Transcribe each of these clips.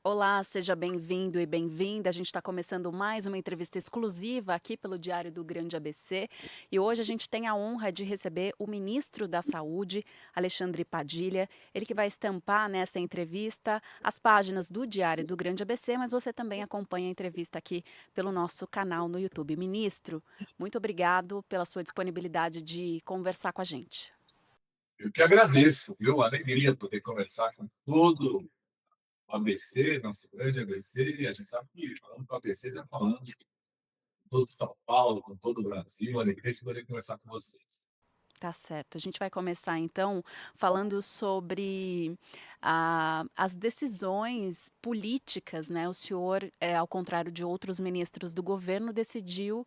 Olá, seja bem-vindo e bem-vinda. A gente está começando mais uma entrevista exclusiva aqui pelo Diário do Grande ABC. E hoje a gente tem a honra de receber o ministro da Saúde, Alexandre Padilha. Ele que vai estampar nessa entrevista as páginas do Diário do Grande ABC, mas você também acompanha a entrevista aqui pelo nosso canal no YouTube. Ministro, muito obrigado pela sua disponibilidade de conversar com a gente. Eu que agradeço, viu? A alegria poder conversar com todo o ABC, nosso grande ABC. E a gente sabe que falando com o ABC, está falando com todo São Paulo, com todo o Brasil. A alegria de poder conversar com vocês. Tá certo. A gente vai começar então falando sobre as decisões políticas, né? O senhor, ao contrário de outros ministros do governo, decidiu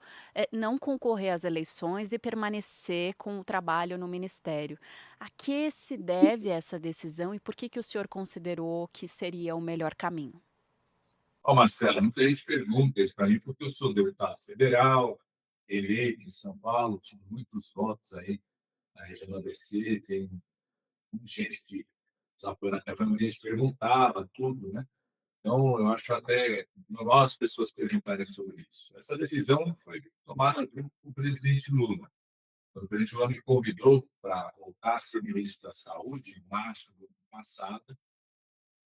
não concorrer às eleições e permanecer com o trabalho no ministério. A que se deve essa decisão e por que que o senhor considerou que seria o melhor caminho? Ó, Marcelo, muita gente pergunta isso para mim, porque eu sou deputado federal, eleito em São Paulo, tive muitos votos aí na região do ABC, tem muita gente que nos apoia na campanha, muita gente perguntava tudo, né? Então, eu acho até normal as pessoas perguntarem sobre isso. Essa decisão foi tomada pelo presidente Lula. Quando o presidente Lula me convidou para voltar a ser ministro da Saúde, em março do ano passado,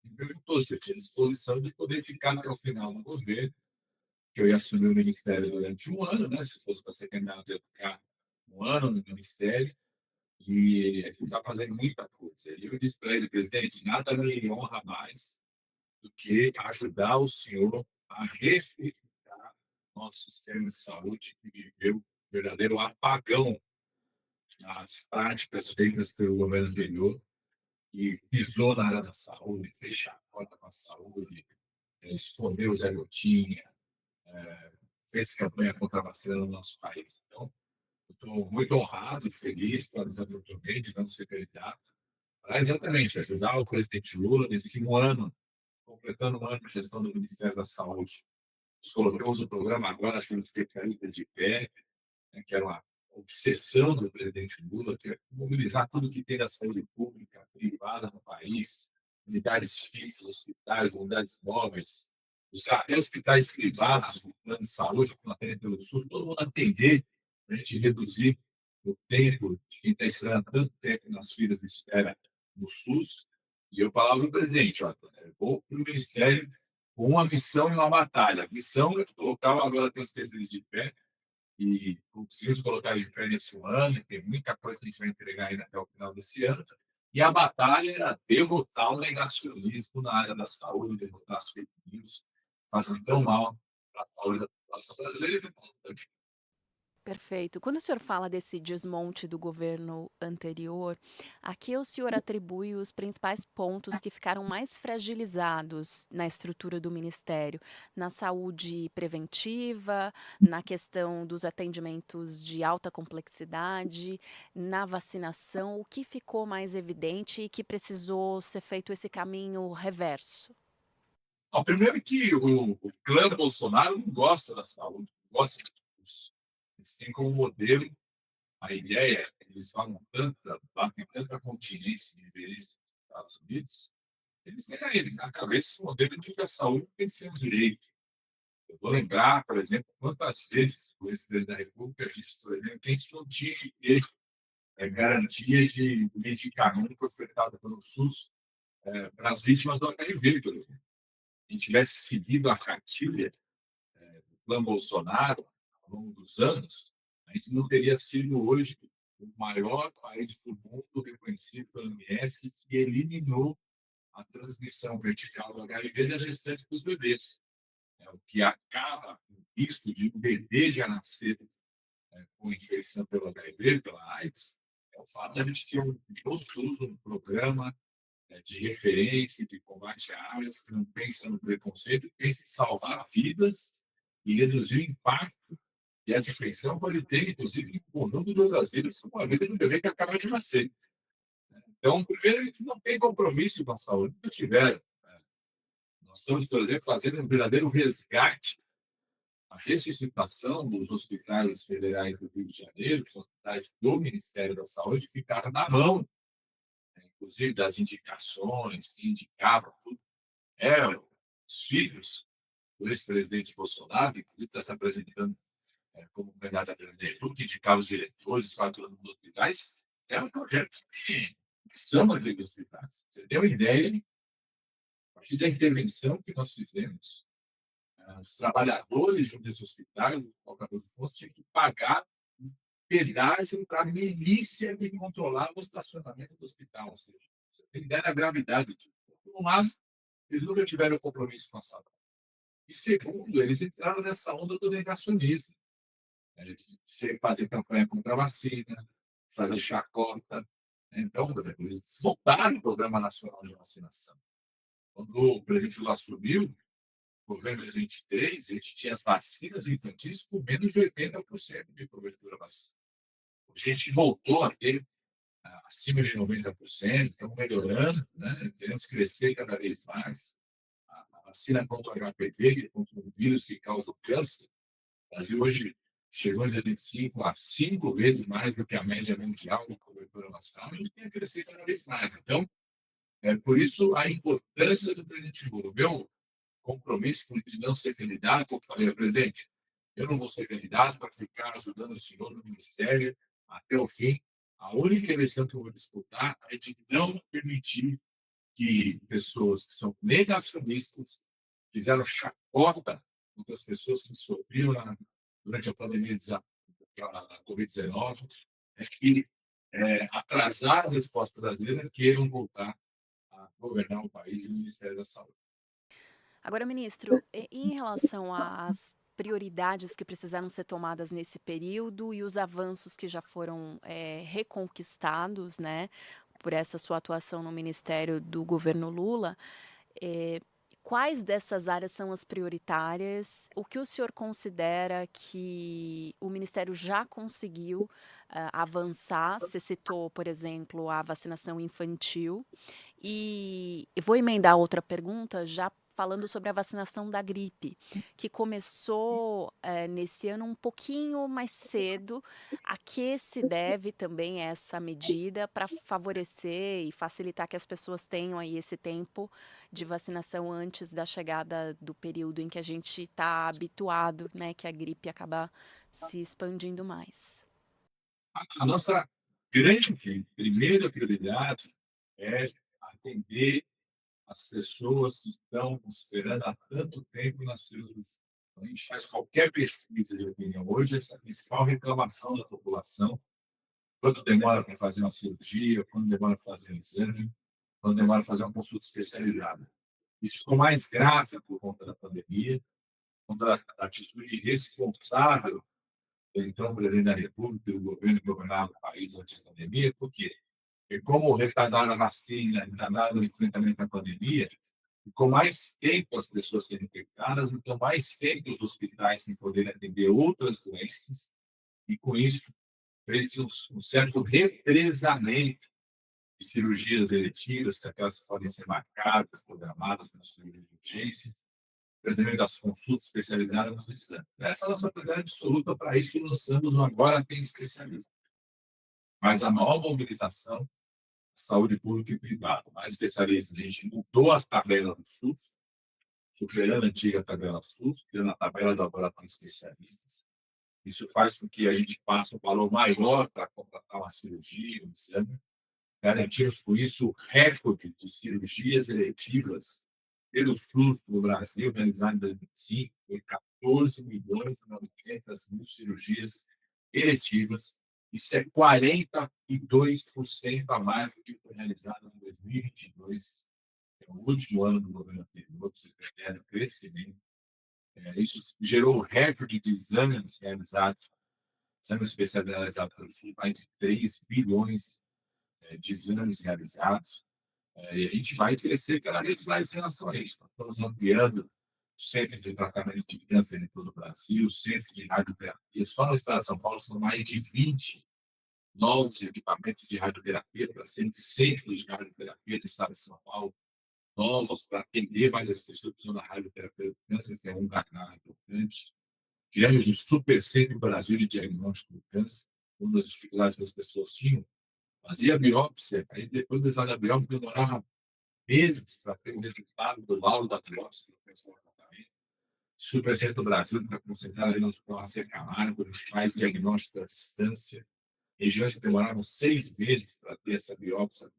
me perguntou se eu tinha disposição de poder ficar até o final do governo, que eu ia assumir o ministério durante um ano, né? Se fosse para ser candidato, eu ia ficar um ano no ministério, e ele está fazendo muita coisa. E eu disse para ele, presidente, nada me honra mais do que ajudar o senhor a ressignificar nosso sistema de saúde, que viveu um verdadeiro apagão nas práticas feitas pelo governo anterior, e pisou na área da saúde, fechar a porta com a saúde, esconder o Zé Gotinha, fez campanha contra a vacina no nosso país. Então, eu estou muito honrado e feliz com a desenvolvimento de nosso secretário, para exatamente ajudar o presidente Lula nesse um ano, completando um ano de gestão do Ministério da Saúde. Nós colocamos o programa agora pelos especialistas de pé, né, que era uma obsessão do presidente Lula, que é mobilizar tudo que tem da saúde pública, privada no país, unidades fixas, hospitais, unidades móveis, os até hospitais privados, com plano de saúde, com atendem pelo SUS, todo mundo atender, para a gente reduzir o tempo de quem está esperando tanto tempo nas filas de espera no SUS. E eu falava para o presidente, ó, eu vou para o Ministério com uma missão e uma batalha. A missão é colocar, agora tem os especialistas de pé, e conseguimos colocar ele de pé nesse ano, e tem muita coisa que a gente vai entregar ainda até o final desse ano. E a batalha era derrotar o negacionismo na área da saúde, derrotar as fake news, fazendo tão mal para a saúde da população brasileira e do mundo também. Perfeito. Quando o senhor fala desse desmonte do governo anterior, a que o senhor atribui os principais pontos que ficaram mais fragilizados na estrutura do ministério? Na saúde preventiva, na questão dos atendimentos de alta complexidade, na vacinação? O que ficou mais evidente e que precisou ser feito esse caminho reverso? Bom, primeiro que o clã Bolsonaro não gosta da saúde, não gosta de SUS. Eles têm como modelo a ideia, eles falam tanta, batem tanta continência de diferença dos Estados Unidos, eles têm aí na cabeça esse modelo de que a saúde tem que ser um direito. Eu vou lembrar, por exemplo, quantas vezes o presidente da República disse, por exemplo, que a gente não tinha que ter garantia de medicamento ofertado pelo SUS para as vítimas do HIV, por exemplo. Se a gente tivesse seguido a cartilha do plano Bolsonaro ao longo dos anos, a gente não teria sido hoje o maior país do mundo reconhecido pela OMS, que eliminou a transmissão vertical do HIV da gestante dos bebês. O que acaba com o risco de um bebê já nascer com infecção pelo HIV, pela AIDS, é o fato de a gente ter um gostoso um programa de referência, de combate a AIDS, que não pensa no preconceito, pensa em salvar vidas e reduzir o impacto que essa infecção pode ter, inclusive, no conjunto de outras vidas, como a vida do bebê que acaba de nascer. Então, primeiro, eles não têm compromisso com a saúde, nunca tiveram. Nós estamos, por exemplo, fazendo um verdadeiro resgate, a ressuscitação dos hospitais federais do Rio de Janeiro, os hospitais do Ministério da Saúde, ficaram na mão, inclusive das indicações que indicavam tudo. É os filhos do ex-presidente Bolsonaro, que está se apresentando como candidato a presidente, que indicava os diretores, 4 anos nos hospitais, é um projeto que são aqueles hospitais. Você tem uma ideia, a partir da intervenção que nós fizemos, os trabalhadores de um desses hospitais, os cobradores de fontes, tinham que pagar um pedágio para a milícia que controlava o estacionamento do hospital. Ou seja, você tem ideia da gravidade disso. Por um lado, eles nunca tiveram compromisso com a saúde. E segundo, eles entraram nessa onda do negacionismo. De fazer campanha contra a vacina, fazer chacota. Então, por exemplo, eles desmontaram o Programa Nacional de Vacinação. Quando o presidente Lula assumiu, no governo de 23, a gente tinha as vacinas infantis com menos de 80% de cobertura vacinal. A gente voltou a ter acima de 90%, estamos melhorando, né? Queremos crescer cada vez mais. A vacina contra o HPV, que é contra o vírus que causa o câncer, o Brasil hoje chegou em 2025 a 5 vezes mais do que a média mundial de cobertura vacinal e tem a crescer cada vez mais. Então, por isso a importância do presidente Lula. Meu compromisso de não ser candidato, eu falei ao presidente, eu não vou ser candidato para ficar ajudando o senhor no ministério até o fim. A única eleição que eu vou disputar é de não permitir que pessoas que são negacionistas fizeram chacota contra as pessoas que sofreram durante a pandemia da Covid-19, que atrasaram a resposta brasileira queiram voltar a governar o país e o Ministério da Saúde. Agora, ministro, em relação às prioridades que precisaram ser tomadas nesse período e os avanços que já foram reconquistados, né, por essa sua atuação no ministério do governo Lula, eh, quais dessas áreas são as prioritárias? O que o senhor considera que o ministério já conseguiu avançar? Você citou, por exemplo, a vacinação infantil. E eu vou emendar outra pergunta já falando sobre a vacinação da gripe, que começou, nesse ano um pouquinho mais cedo. A que se deve também essa medida para favorecer e facilitar que as pessoas tenham aí esse tempo de vacinação antes da chegada do período em que a gente está habituado, né, que a gripe acaba se expandindo mais? A nossa grande primeira prioridade é atender as pessoas que estão esperando há tanto tempo nas filas. A gente faz qualquer pesquisa de opinião. Hoje, essa é a principal reclamação da população: quanto demora para fazer uma cirurgia, quanto demora para fazer um exame, quanto demora para fazer uma consulta especializada. Isso ficou mais grave por conta da pandemia, por conta da atitude responsável do então presidente da República e do governo que governava o país antes da pandemia. Por quê? Porque como retardaram a vacina, retardaram o enfrentamento à pandemia, ficou mais tempo as pessoas sendo infectadas, então mais tempo os hospitais sem poder atender outras doenças, e com isso fez um certo represamento de cirurgias eletivas, que aquelas podem ser marcadas, programadas para cirurgia de urgência, presidente das consultas especializadas no exame. Essa é a nossa prioridade absoluta. Para isso, lançamos agora tem especialista. Mas a maior mobilização, saúde pública e privada, mais especialistas. A gente mudou a tabela do SUS, criando a antiga tabela SUS, criando a tabela do laboratório de especialistas. Isso faz com que a gente passe um valor maior para contratar uma cirurgia, um exame. Garantimos, com isso, o recorde de cirurgias eletivas pelo SUS no Brasil, realizado em 2025, foi 14 milhões e 900 mil cirurgias eletivas. Isso é 42% a mais do que foi realizado em 2022, que é o último ano do governo anterior, para vocês terem ideia do crescimento. Isso gerou o recorde de exames realizados, exames especializados pelo SUS, mais de 3 bilhões de exames realizados. E a gente vai crescer cada vez mais em relação a isso. Estamos ampliando os centros de tratamento de câncer em todo o Brasil, os centros de radioterapia. Só no estado de São Paulo são mais de 20 novos equipamentos de radioterapia para serem centros de radioterapia do estado de São Paulo, novos para atender várias pessoas que precisam da radioterapia do câncer, que é um canal importante. Criamos um super centro no Brasil de diagnóstico do câncer. Uma das dificuldades que as pessoas tinham, fazia biópsia, aí depois de fazer a biópsia demorava meses para ter o resultado do laudo da biópsia do tratamento. Isso representa o Brasil, para concentrar ali no Hospital Camargo, a gente faz diagnóstico à distância. Regiões que demoraram 6 meses para ter essa biópsia,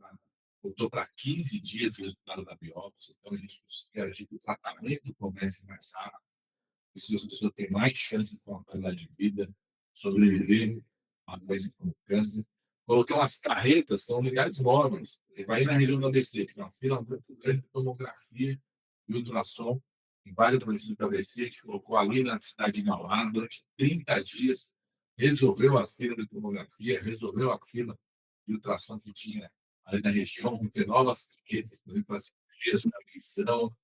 voltou para 15 dias o resultado da biópsia. Então, a gente garantir que o tratamento comece mais rápido, se as pessoas têm mais chances de ter uma qualidade de vida, sobreviver a doença como câncer. Colocar umas carretas, são unidades móveis. Ele vai na região do ABC, que tem uma fila muito grande de tomografia e ultrassom, em vários municípios do ABC, a gente colocou ali na cidade de Mauá, durante 30 dias, resolveu a fila de tomografia, resolveu a fila de ultrassom que tinha ali na região, com ter novas carretas, para cirurgias da visão,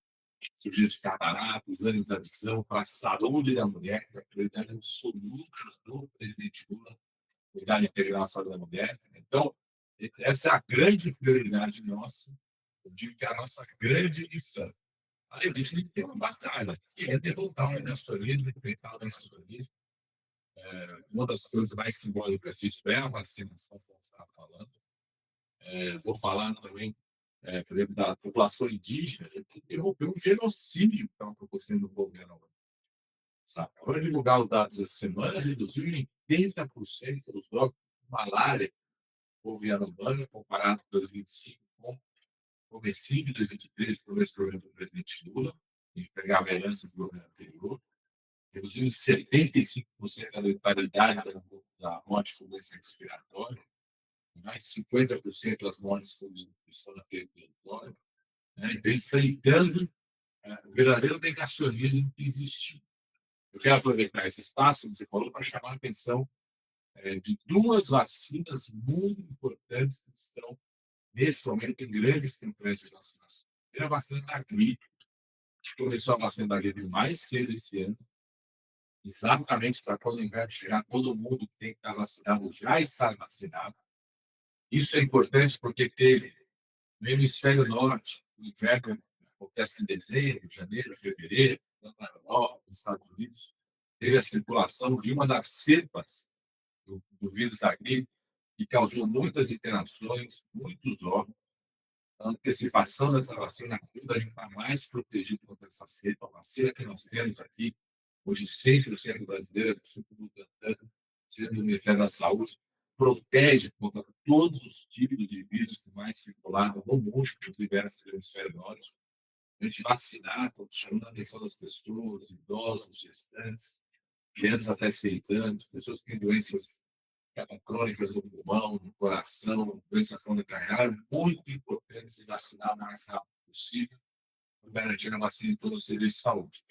cirurgia de catarata, exames da visão, para a saúde da mulher, que é a prioridade absoluta do presidente Lula, cuidar da integração da mulher. Então, essa é a grande prioridade nossa, eu digo que é a nossa grande missão. Além disso, a gente tem uma batalha, que é derrotar o negacionismo, enfrentar o negacionismo. Uma das coisas mais simbólicas disso é a vacinação, como você estava falando. Vou falar também, por exemplo, da população indígena, que interrompeu um genocídio que estava acontecendo no governo. Agora, divulgar os dados essa semana, reduziu em 80% os óbitos de malária por via urbana, comparado com 2005, com o comecinho de 2023, o começo do governo do presidente Lula, a gente pegava a herança do governo anterior, reduziu em 75% a letalidade da morte por doença respiratória, mais de 50% das mortes por desnutrição na território, né? Então, enfrentando o verdadeiro negacionismo que existiu. Eu quero aproveitar esse espaço que você falou para chamar a atenção de duas vacinas muito importantes que estão, nesse momento, em grandes campanhas de vacinação. A primeira vacina da gripe. A gente começou a vacina da gripe mais cedo esse ano, exatamente para quando o inverno chegar, todo mundo que tem que estar vacinado já está vacinado. Isso é importante porque teve, no hemisfério norte, o inverno acontece em dezembro, janeiro, fevereiro, na Europa, nos Estados Unidos, teve a circulação de uma das cepas do vírus da gripe, que causou muitas internações, muitos óbitos. A antecipação dessa vacina ajuda a gente estar mais protegido contra essa cepa. A vacina que nós temos aqui, hoje 100% brasileira, do Instituto Butantan, sendo do Ministério da Saúde, protege contra todos os tipos de vírus que mais circularam no mundo, que diversos hemisfério norte. A gente vacinar, chamando a atenção das pessoas, idosos, gestantes, crianças até 6 anos, pessoas que têm doenças crônicas do pulmão, do coração, doenças crônicas graves, muito importante se vacinar o mais rápido possível, garantir a vacina em todos os serviços de saúde.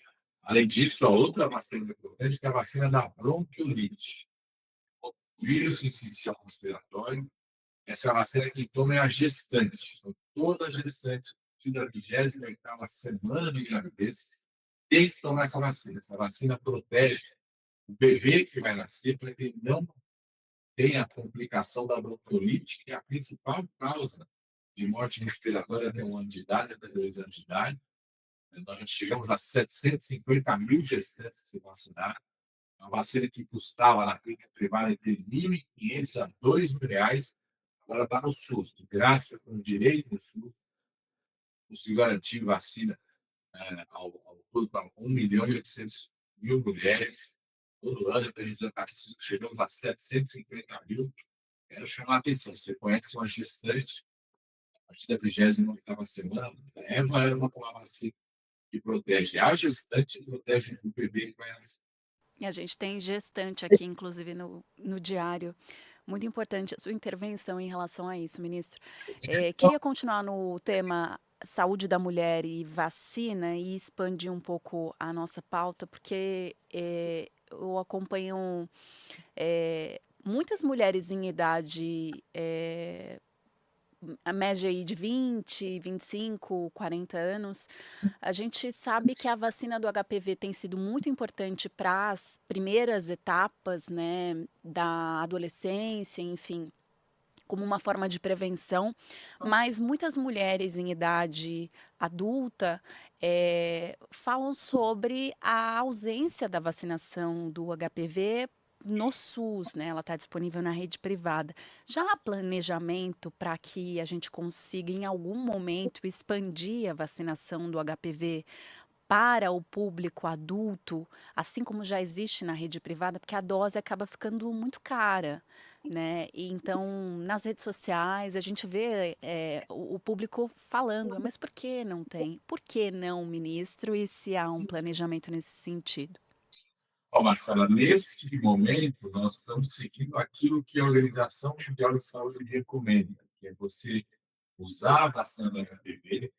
Além disso, a outra vacina importante é a vacina da bronquiolite, o vírus essencial respiratório. Essa vacina que toma é a gestante. Então, toda gestante, da 28ª semana de gravidez, tem que tomar essa vacina. Essa vacina protege o bebê que vai nascer para que ele não tenha a complicação da bronquiolite, que é a principal causa de morte respiratória até 1 ano de idade, até 2 anos de idade. Nós chegamos a 750 mil gestantes que se vacinaram. Uma vacina que custava na clínica privada entre R$ 1.500 a R$ 2.000, agora está no SUS. De graça, com direito no SUS, conseguiu garantir vacina ao todo para 1.800.000 mulheres. Todo ano, a gente já está chegamos a 750 mil. Quero chamar a atenção. Você conhece uma gestante, a partir da 28ª semana, leva ela com uma vacina que protege a gestante e protege o bebê que vai nascer. E a gente tem gestante aqui, inclusive, no diário. Muito importante a sua intervenção em relação a isso, ministro. Queria continuar no tema saúde da mulher e vacina e expandir um pouco a nossa pauta, porque eu acompanho muitas mulheres em idade, a média aí de 20, 25, 40 anos. A gente sabe que a vacina do HPV tem sido muito importante para as primeiras etapas, né, da adolescência, enfim, como uma forma de prevenção, mas muitas mulheres em idade adulta falam sobre a ausência da vacinação do HPV no SUS, né, ela está disponível na rede privada. Já há planejamento para que a gente consiga, em algum momento, expandir a vacinação do HPV para o público adulto, assim como já existe na rede privada, porque a dose acaba ficando muito cara, né. E então, nas redes sociais, a gente vê, o público falando: "Mas por que não tem? Por que não, ministro? E se há um planejamento nesse sentido?" Ó, Marcela, nesse momento, nós estamos seguindo aquilo que a Organização Mundial de Saúde recomenda, que é você usar a vacina da HPV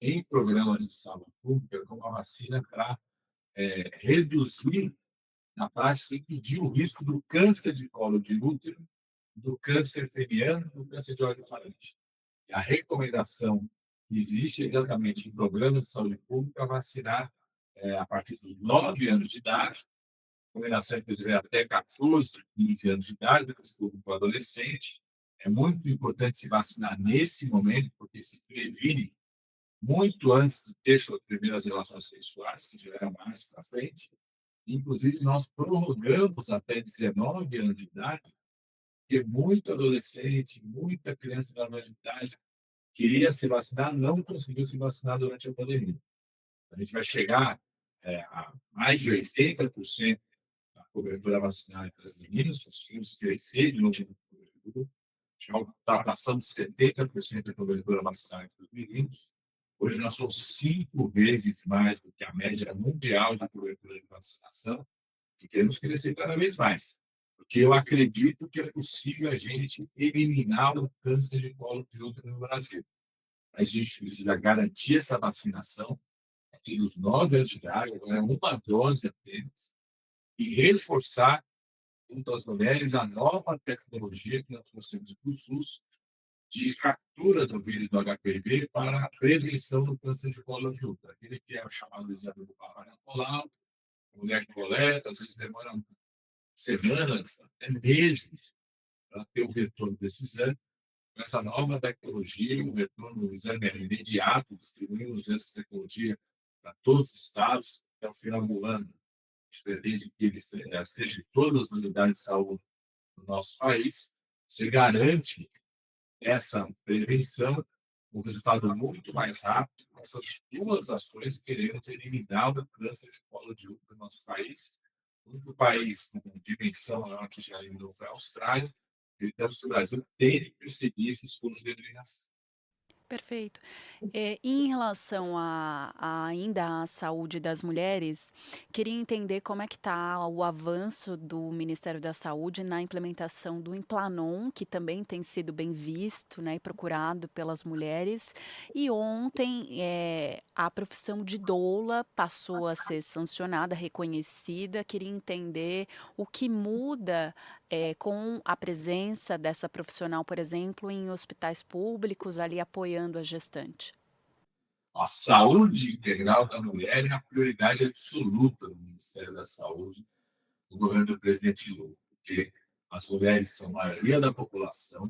em programas de saúde pública como a vacina para reduzir, na prática, impedir o risco do câncer de colo de útero, do câncer peniano, do câncer de órgão faringe. E a recomendação que existe exatamente em programas de saúde pública é vacinar a partir dos 9 anos de idade, recomendação inclusive até 14, 15 anos de idade, depois para o adolescente. É muito importante se vacinar nesse momento, porque se previne muito antes de ter suas primeiras relações sexuais, que já era mais para frente. Inclusive, nós prorrogamos até 19 anos de idade, porque muito adolescente, muita criança da de idade queria se vacinar, não conseguiu se vacinar durante a pandemia. A gente vai chegar a mais de 80% da cobertura vacinal para as meninas, conseguimos crescer de novo na cobertura, já ultrapassamos 70% da cobertura vacinal para os meninos. Hoje nós somos 5 vezes mais do que a média mundial de cobertura de vacinação e queremos crescer cada vez mais, porque eu acredito que é possível a gente eliminar o câncer de colo de útero no Brasil. A gente precisa garantir essa vacinação aqui nos 9 anos de idade, agora é uma dose apenas, e reforçar junto às mulheres a nova tecnologia que nós trouxemos para o SUS de captura do vírus do HPV para a prevenção do câncer de colo de útero. Aquele que é o chamado exame do Papa Nicolau, a mulher que coleta, às vezes demora semanas, até meses, para ter o retorno desse exame. Com essa nova tecnologia, o retorno do exame é imediato, distribuímos essa tecnologia para todos os estados, até o final do ano. A gente pretende que ele esteja em todas as unidades de saúde do nosso país. Você garante essa prevenção, um resultado muito mais rápido. Essas duas ações queremos eliminar o câncer de colo de útero no nosso país. O único país com dimensão maior que já eliminou foi a Austrália. Então, se o Brasil tem que perseguir esse esforço de eliminação. Perfeito. E em relação ainda à saúde das mulheres, queria entender como é que está o avanço do Ministério da Saúde na implementação do Implanon, que também tem sido bem visto, né, e procurado pelas mulheres. E ontem, a profissão de doula passou a ser sancionada, reconhecida. Queria entender o que muda com a presença dessa profissional, por exemplo, em hospitais públicos, ali apoiando a gestante. A saúde integral da mulher é a prioridade absoluta do Ministério da Saúde, do governo do presidente Lula, porque as mulheres são a maioria da população,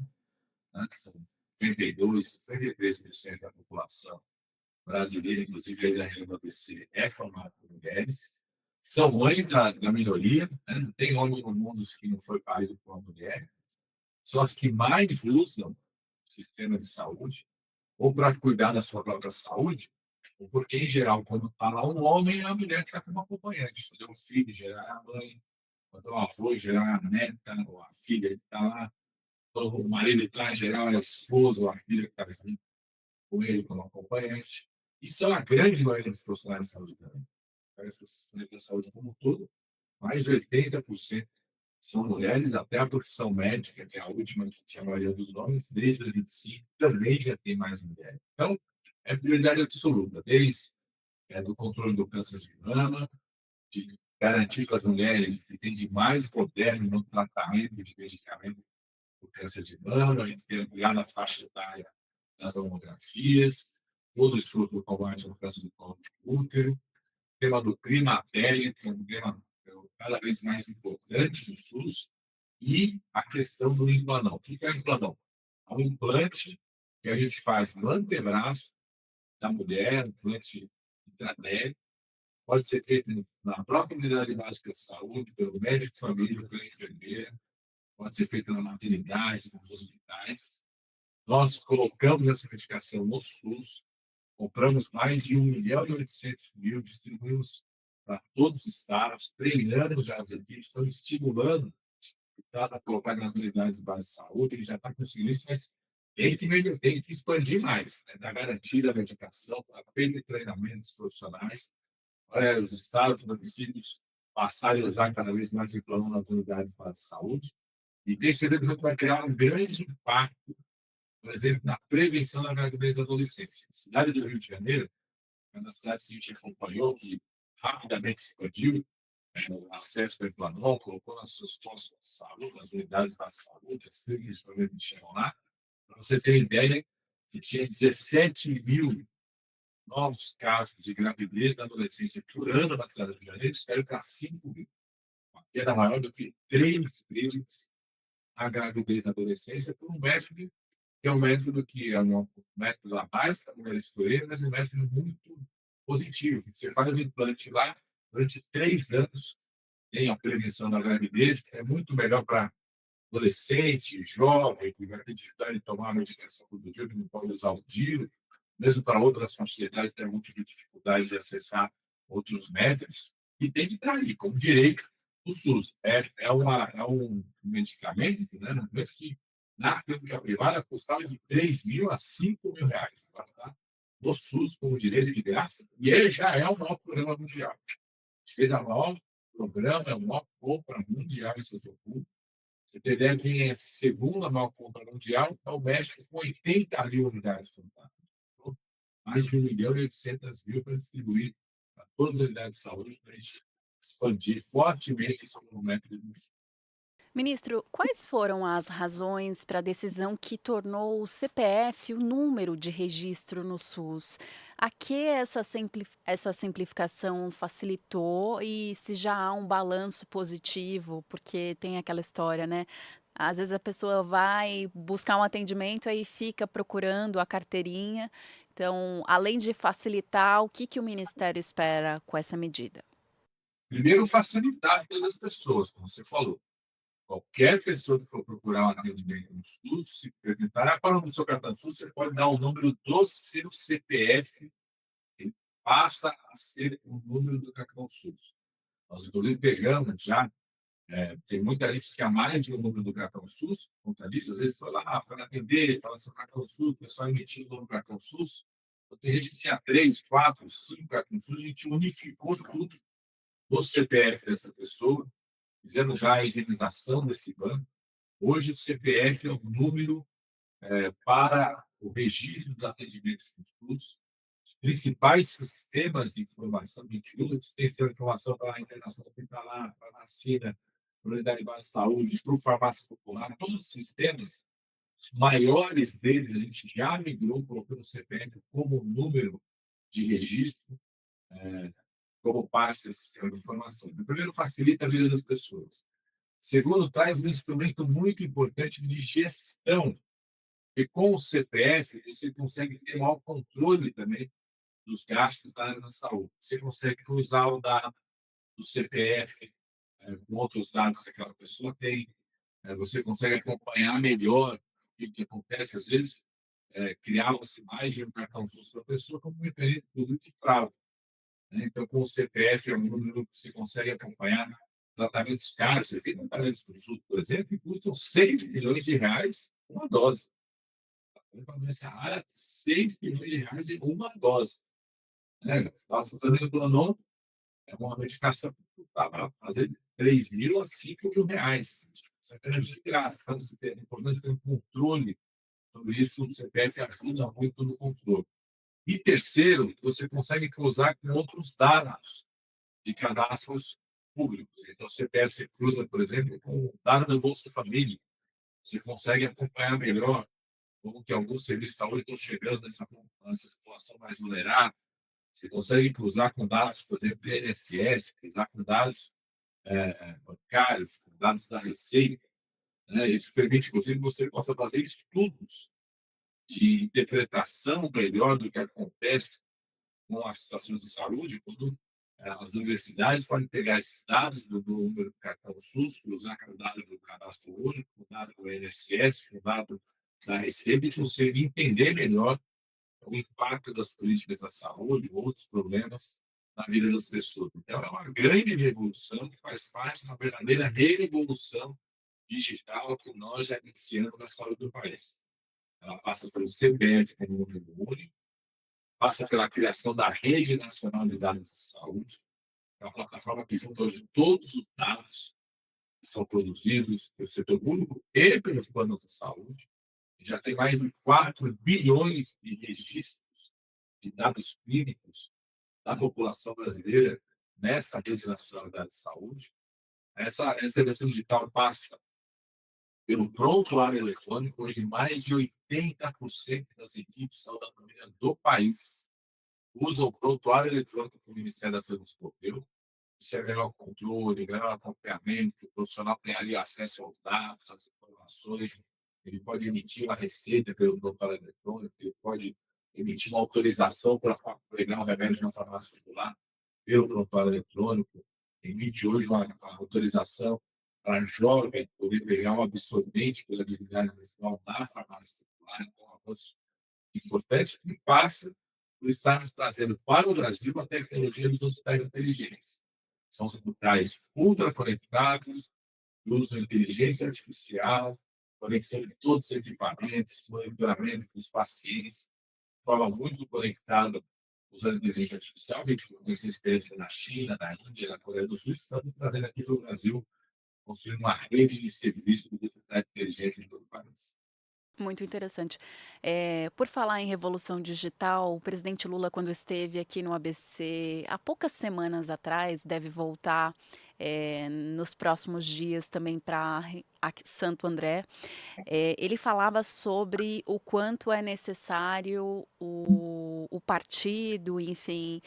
né, são 52, 53% da população brasileira, inclusive aí da região do ABC, é formada por mulheres, são mães da minoria, né, não tem homem no mundo que não foi parido por uma mulher, são as que mais usam o sistema de saúde, ou para cuidar da sua própria saúde, ou porque, em geral, quando está lá um homem, a mulher está como acompanhante. Quando é o filho, em geral, é a mãe. Quando é o avô, em geral, é a neta, ou a filha que está lá. Quando o marido está, em geral, é a esposa ou a filha que está junto com ele como acompanhante. E são a grande maioria dos profissionais de saúde também. Os profissionais de saúde como um todo, mais de 80% são mulheres, até a profissão médica, que é a última que tinha a maioria dos homens, desde 2005, também já tem mais mulheres. Então, é prioridade absoluta, desde do controle do câncer de mama, de garantir que as mulheres têm de mais poder no tratamento de medicamento do câncer de mama, a gente tem ampliar na faixa etária das mamografias, todo o esforço do combate ao câncer do colo de útero, tema do climatério, que é um tema cada vez mais importante no SUS, e a questão do implanão. O que é o implanão? É um implante que a gente faz no antebraço da mulher, um implante intradérmico, pode ser feito na própria unidade básica de saúde, pelo médico de família, pela enfermeira, pode ser feito na maternidade, nos hospitais. Nós colocamos essa medicação no SUS, compramos mais de 1.800.000, distribuímos para todos os estados, treinamos já as equipes, estamos estimulando para colocar nas unidades básicas de saúde, ele já está conseguindo isso, mas tem que expandir mais, né? Dar garantia da medicação, feito treinamentos profissionais, os estados, os municípios passarem a usar cada vez mais o plano nas unidades básicas de saúde, e tem certeza que vai criar um grande impacto, por exemplo, na prevenção da gravidez da adolescência. A cidade do Rio de Janeiro é uma das cidades que a gente acompanhou, que rapidamente se expandiu, acesso ao Planon, colocou nas suas postos de saúde, nas unidades da saúde, as clínicas que chegam lá. Para você ter ideia, que tinha 17.000 novos casos de gravidez da adolescência por ano na cidade do Rio de Janeiro, espero para 5.000, uma queda maior do que 3 vezes a gravidez da adolescência por um método que é um método que é um método a mais para mulheres escolher, mas um método muito positivo. Você faz o implante lá durante 3 anos, tem a prevenção da gravidez, é muito melhor para adolescente, jovem, que vai ter dificuldade de tomar a medicação todo dia, que não pode usar o DIU, mesmo para outras facilidades, tem muito dificuldade de acessar outros métodos, e tem que estar aí, como direito do SUS. É um medicamento, né, um medicamento que na clínica privada custava de 3.000 a 5.000 reais. Agora tá no SUS, como direito de graça, e ele já é o maior programa mundial. A gente fez a maior programa, é o maior compra mundial em setor público. Você tem ideia, quem é a segunda maior compra mundial é o México, com 80.000 unidades fantasmas. Então, mais de 1.800.000 para distribuir para todas as unidades de saúde, para a gente expandir fortemente esse movimento de indústria. Ministro, quais foram as razões para a decisão que tornou o CPF o número de registro no SUS? A que essa simplificação facilitou e se já há um balanço positivo? Porque tem aquela história, né? Às vezes a pessoa vai buscar um atendimento aí fica procurando a carteirinha. Então, além de facilitar, o que que o Ministério espera com essa medida? Primeiro, facilitar a vida das pessoas, como você falou. Qualquer pessoa que for procurar um atendimento no SUS, se perguntar qual é o nome do seu cartão SUS, você pode dar o número do seu CPF, ele passa a ser o número do cartão SUS. Nós, inclusive, pegamos já, tem muita gente que há mais de um número do cartão SUS, por conta disso, às vezes foi lá, foi atender, fala seu cartão SUS, o pessoal emitiu o número do cartão SUS. Então, tem gente que tinha 3, 4, 5 cartões SUS, a gente unificou tudo no CPF dessa pessoa, fizemos já a higienização desse banco. Hoje, o CPF é o número para o registro dos atendimentos futuros. Os principais sistemas de informação que a gente usa, tem sistema de informação para a internação hospitalar, para a vacina, para a unidade básica de saúde, para o farmácia popular, todos os sistemas, os maiores deles, a gente já migrou, colocando o CPF como número de registro, como parte desse sistema de informação. Então, primeiro, facilita a vida das pessoas. Segundo, traz um instrumento muito importante de gestão. E com o CPF, você consegue ter maior controle também dos gastos da área da saúde. Você consegue cruzar o dado do CPF com outros dados que aquela pessoa tem. Você consegue acompanhar melhor o que acontece. Às vezes, criava-se mais de um cartão SUS para a pessoa como referente produto de fraude, né? Então, com o CPF, é um número que você consegue acompanhar tratamentos caros. Você tem tratamentos do SUS, por exemplo, que custam 6 milhões de reais uma dose. Uma doença rara, 6 milhões de reais em uma dose. Né? Nossa, fazendo Planon é uma medicação que para fazer 3.000 a 5.000 reais. Isso é grande de graça. Então, você tem, é importante ter um controle sobre isso. O CPF ajuda muito no controle. E terceiro, você consegue cruzar com outros dados de cadastros públicos. Então, o CPF você cruza, por exemplo, com o dado do Bolsa Família. Você consegue acompanhar melhor como que alguns serviços de saúde estão chegando nessa situação mais vulnerável. Você consegue cruzar com dados, por exemplo, do INSS, cruzar com dados bancários, com dados da Receita. Né? Isso permite, inclusive, que você possa fazer estudos de interpretação melhor do que acontece com as situações de saúde, quando As universidades podem pegar esses dados do número do cartão SUS, usar o dado do cadastro único, o dado do INSS, o dado da Receita, e conseguir entender melhor o impacto das políticas da saúde, outros problemas na vida das pessoas. Então, é uma grande revolução que faz parte de uma verdadeira revolução digital que nós já iniciamos na saúde do país. Ela passa pelo CPF como número único, passa pela criação da Rede Nacional de Dados de Saúde, é uma plataforma que junta hoje todos os dados que são produzidos pelo setor público e pelos planos de saúde. Já tem mais de 4 bilhões de registros de dados clínicos da população brasileira nessa rede nacional de dados de saúde. Essa versão digital passa pelo prontuário eletrônico. Hoje, mais de 80% das equipes de saúde da família do país usam o prontuário eletrônico que o Ministério da Saúde desenvolveu. Isso é melhor controle, melhor acompanhamento, o profissional tem ali acesso aos dados, às informações, ele pode emitir uma receita pelo prontuário eletrônico, ele pode emitir uma autorização para pegar um remédio na farmácia popular pelo prontuário eletrônico, emite hoje uma autorização para jovem poder pegar um absorvente pela atividade menstrual na farmácia popular. Então, é um avanço importante que passa por estarmos trazendo para o Brasil a tecnologia dos hospitais inteligentes. São hospitais ultra conectados, que usam inteligência artificial, conexão de todos os equipamentos, monitoramento dos pacientes, de forma muito conectada, usando inteligência artificial. A gente conhece experiência na China, na Índia, na Coreia do Sul, estamos trazendo aqui para o Brasil, construindo uma rede de serviços de hospitais inteligentes em todo o país. Muito interessante. Por falar em revolução digital, o presidente Lula, quando esteve aqui no ABC há poucas semanas atrás, deve voltar, nos próximos dias também para Santo André. Ele falava sobre o quanto é necessário o partido, enfim,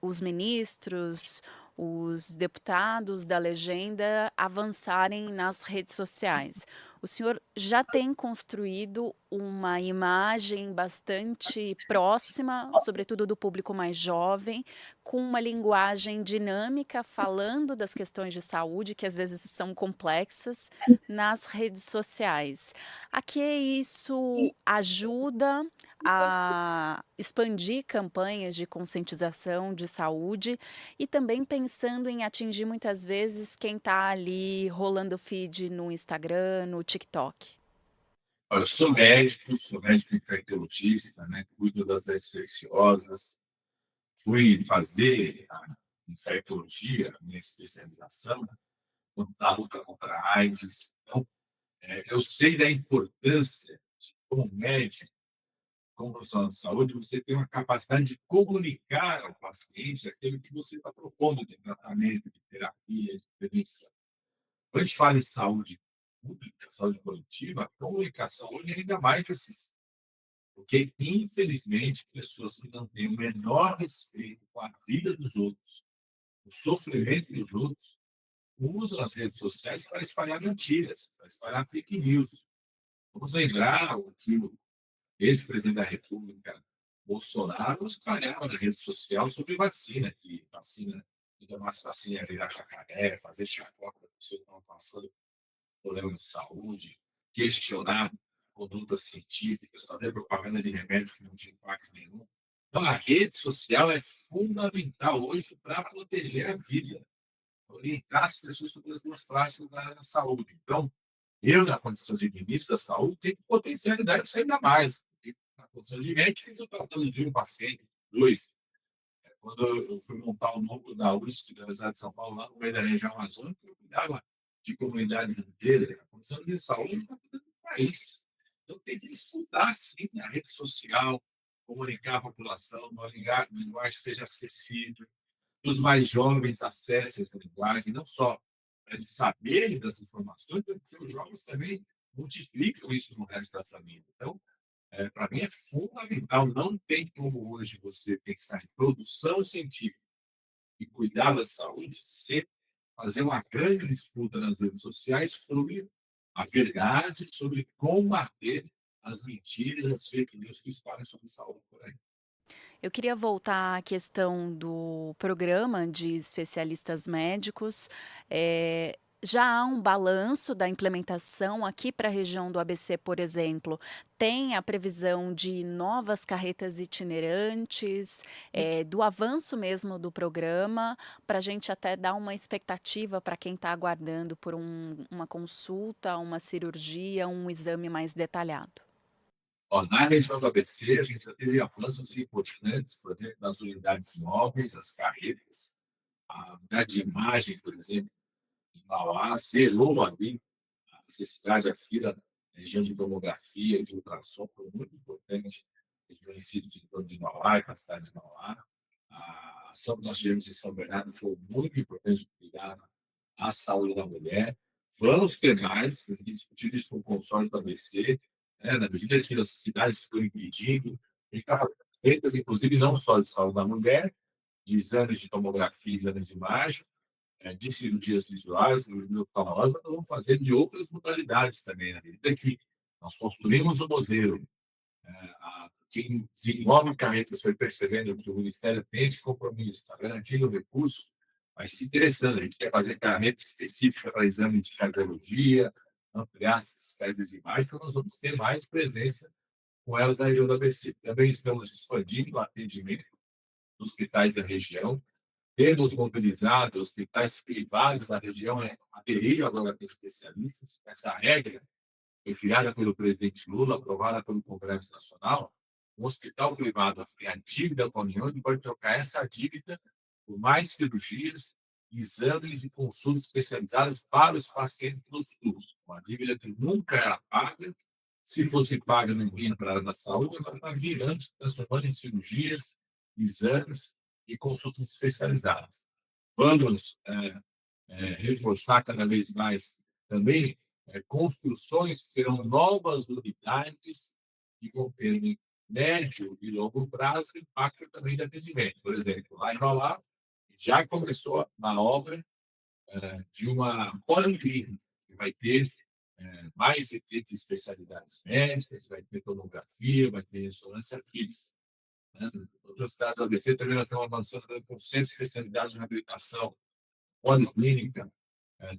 os ministros, os deputados da legenda avançarem nas redes sociais. O senhor já tem construído uma imagem bastante próxima, sobretudo do público mais jovem, com uma linguagem dinâmica, falando das questões de saúde, que às vezes são complexas, nas redes sociais. A que isso ajuda a expandir campanhas de conscientização de saúde e também pensando em atingir muitas vezes quem está ali rolando feed no Instagram, no TikTok. Olha, eu sou médico infectologista, né? Cuido das doenças infecciosas, fui fazer a infectologia, a minha especialização, na luta contra a AIDS. Então, eu sei da importância, de, como médico, como profissional de saúde, você ter uma capacidade de comunicar ao paciente aquilo que você está propondo de tratamento, de terapia, de prevenção. Quando a gente fala em saúde pública, saúde coletiva, a comunicação hoje é ainda mais precisa. Porque, infelizmente, pessoas que não têm o menor respeito com a vida dos outros, o sofrimento dos outros, usam as redes sociais para espalhar mentiras, para espalhar fake news. Vamos lembrar o que o ex-presidente da República, Bolsonaro, espalhava na rede social sobre vacina, que vacina, que tomasse vacina ia virar jacaré, fazer chacota para pessoas que estavam passando problemas de saúde, questionar condutas científicas, fazer propaganda de remédios que não tinha impacto nenhum. Então, a rede social é fundamental hoje para proteger a vida, orientar as pessoas sobre as duas práticas da área da saúde. Então, eu, na condição de ministro da saúde, tenho potencialidade de sair ainda mais. Porque na condição de médico, eu estou tratando de um paciente, dois. Quando eu fui montar o núcleo da USP, da Universidade de São Paulo, lá no meio da região amazônica, eu cuidava de comunidades inteiras. A condição de saúde está cuidando do país. Então, tem que disputar, sim, a rede social, comunicar a população, uma linguagem seja acessível, que os mais jovens acessem essa linguagem, não só para eles saberem das informações, mas porque os jovens também multiplicam isso no resto da família. Então, para mim é fundamental, não tem como hoje você pensar em produção científica e cuidar da saúde sem fazer uma grande disputa nas redes sociais sobre a verdade, sobre combater as mentiras, as fake news que espalham sobre saúde por aí. Eu queria voltar à questão do programa de especialistas médicos. Já há um balanço da implementação aqui para a região do ABC, por exemplo, tem a previsão de novas carretas itinerantes, do avanço mesmo do programa, para a gente até dar uma expectativa para quem está aguardando por uma consulta, uma cirurgia, um exame mais detalhado. Ó, na região do ABC, a gente já teve avanços importantes, por exemplo, nas unidades móveis, as carretas, a unidade de imagem, por exemplo, em Mauá, zerou ali a necessidade, a fila, região de tomografia, de ultrassom, foi muito importante os municípios em torno de Mauá e para a cidade de Mauá. A ação que nós tivemos em São Bernardo foi muito importante para cuidar à saúde da mulher. Vamos ter mais, a gente discutiu isso com o consórcio do ABC, né, na medida que as cidades ficam impedindo, a gente está fazendo feitas, inclusive, não só de saúde da mulher, de exames de tomografia, exames de imagem, de cirurgias visuais, cirurgia oftalmológica, nós vamos fazer de outras modalidades também, na medida que nós construímos o modelo, quem desenvolve carretas foi percebendo que o Ministério tem esse compromisso, está garantindo o recurso, vai se interessando. A gente quer fazer carreta específica para exame de cardiologia, ampliar essas carretas de imagem, então nós vamos ter mais presença com elas na região do ABC. Também estamos expandindo o atendimento nos hospitais da região, temos mobilizado hospitais privados da região, aderir agora a especialistas. Essa regra enviada pelo presidente Lula, aprovada pelo Congresso Nacional, um hospital privado que tem a dívida com a União, ele pode trocar essa dívida por mais cirurgias, exames e consultas especializadas para os pacientes do SUS. Uma dívida que nunca era paga, se fosse paga, não vinha para a área da saúde, agora está virando, se transformando em cirurgias, exames e consultas especializadas. Vamos reforçar cada vez mais também construções que serão novas unidades e vão ter em médio e longo prazo impacto também de atendimento. Por exemplo, lá em Mauá, já começou a obra de uma policlínica, que vai ter mais de 30 especialidades médicas, vai ter tomografia, vai ter ressonância fixa. Né? Outras cidades do ABC também nós estamos avançando com 100 especialidades de reabilitação, policlínica,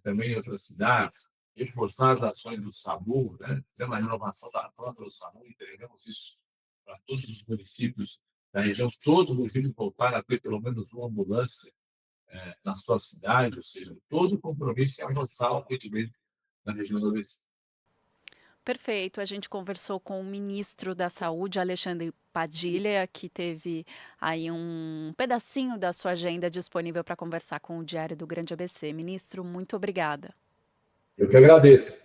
também em outras cidades, reforçar as ações do SAMU, né? Fizemos uma renovação da frota do SAMU, entregamos isso para todos os municípios da região, todos os municípios voltaram a ter pelo menos uma ambulância na sua cidade, ou seja, todo o compromisso em avançar o atendimento na região do ABC. Perfeito, a gente conversou com o ministro da Saúde, Alexandre Padilha, que teve aí um pedacinho da sua agenda disponível para conversar com o Diário do Grande ABC. Ministro, muito obrigada. Eu que agradeço.